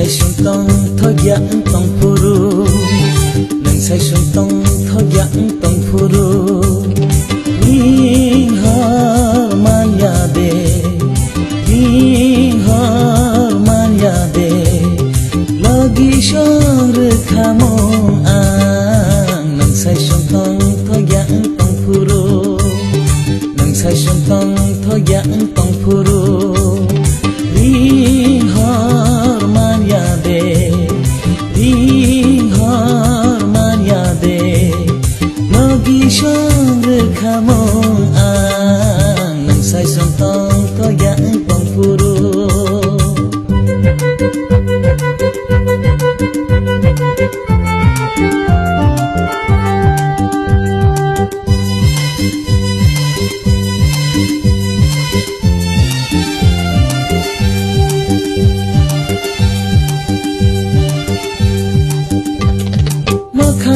Saichung tong thoyak tong puru Nwng Saichung tong thoyak tong puru Ring har man yade Ring har man yade Lagi shong rwchapmung Nwng Saichung tong thoyak tong puru Nwng Saichung tong thoyak tong puru Ring har man yade Ring har man yade Lagi shong rwchapmung Nwng Saichung tong thoyak tong puru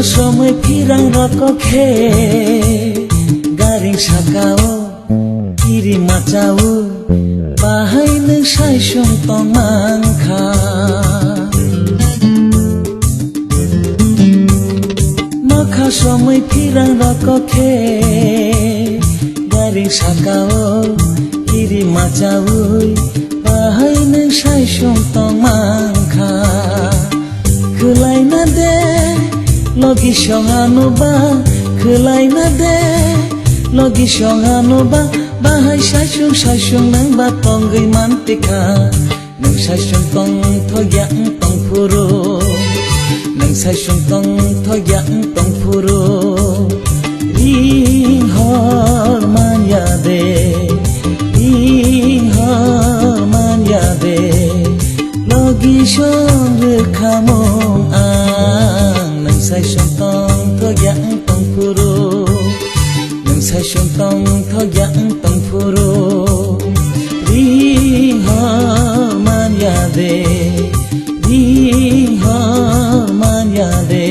Somai pirang rokok he garing sakao kiri macau bahai Nwng Saichung tong mangkha maka somai pirang rokok he garing sakao kiri macau bahai Nwng Saichung tong mangkha khulai na de Logi shongano ba, khulai na de Logi shongano ba, bahai Saichung Saichung nang ba tong gay mantika Nwng Saichung tong thoyak tong puru Nwng Saichung tong thoyak tong puru Ring har man yade Ring har man yade Logi shong rwchapmung Nwng Saichung tong thoyak tong puru Nwng Saichung tong thoyak tong puru Ring har man yade Ring har man yade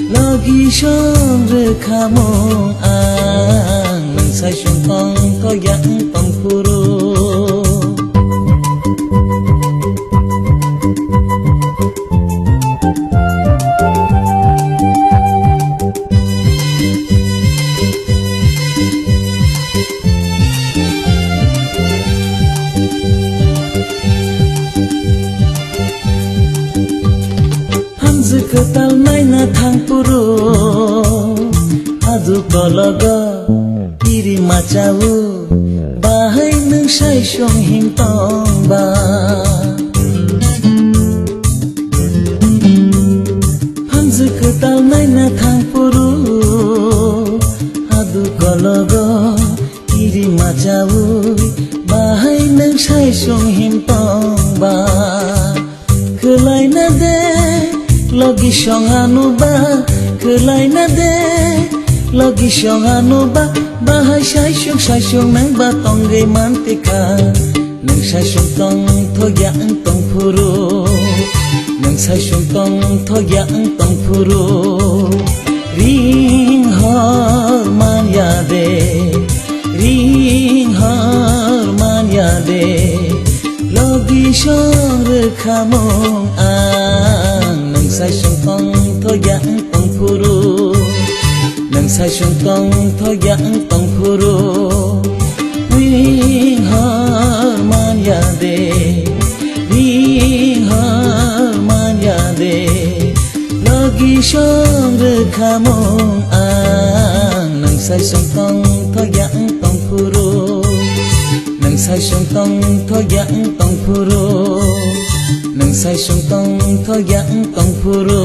Lagi shong rwchapmung Nwng Saichung tong thoyak tong puru Ketal naina thang puru Adu kologo kiri macau bahai Nwng Saichung him tong ba Hamzu ketal naina thang puru Adu kologo kiri macau bahai Nwng Saichung him tong ba Khulai na de Logi shongano ba, khulai na de Logi shongano ba, bahai Saichung Saichung nang ba tong gay mantika Nwng Saichung tong thoyak tong puru Nwng Saichung tong thoyak tong puru Ring har man yade Ring har man yade Logi shong rwchapmung Nwng Saichung tong thoyak tong puru Nwng Saichung tong thoyak tong puru Ring har man yade Ring har man yade Logi shong rwchapmung Nwng Saichung tong thoyak tong puru Nwng Saichung tong thoyak tong puru Nwng Saichung tong thoyak tong puru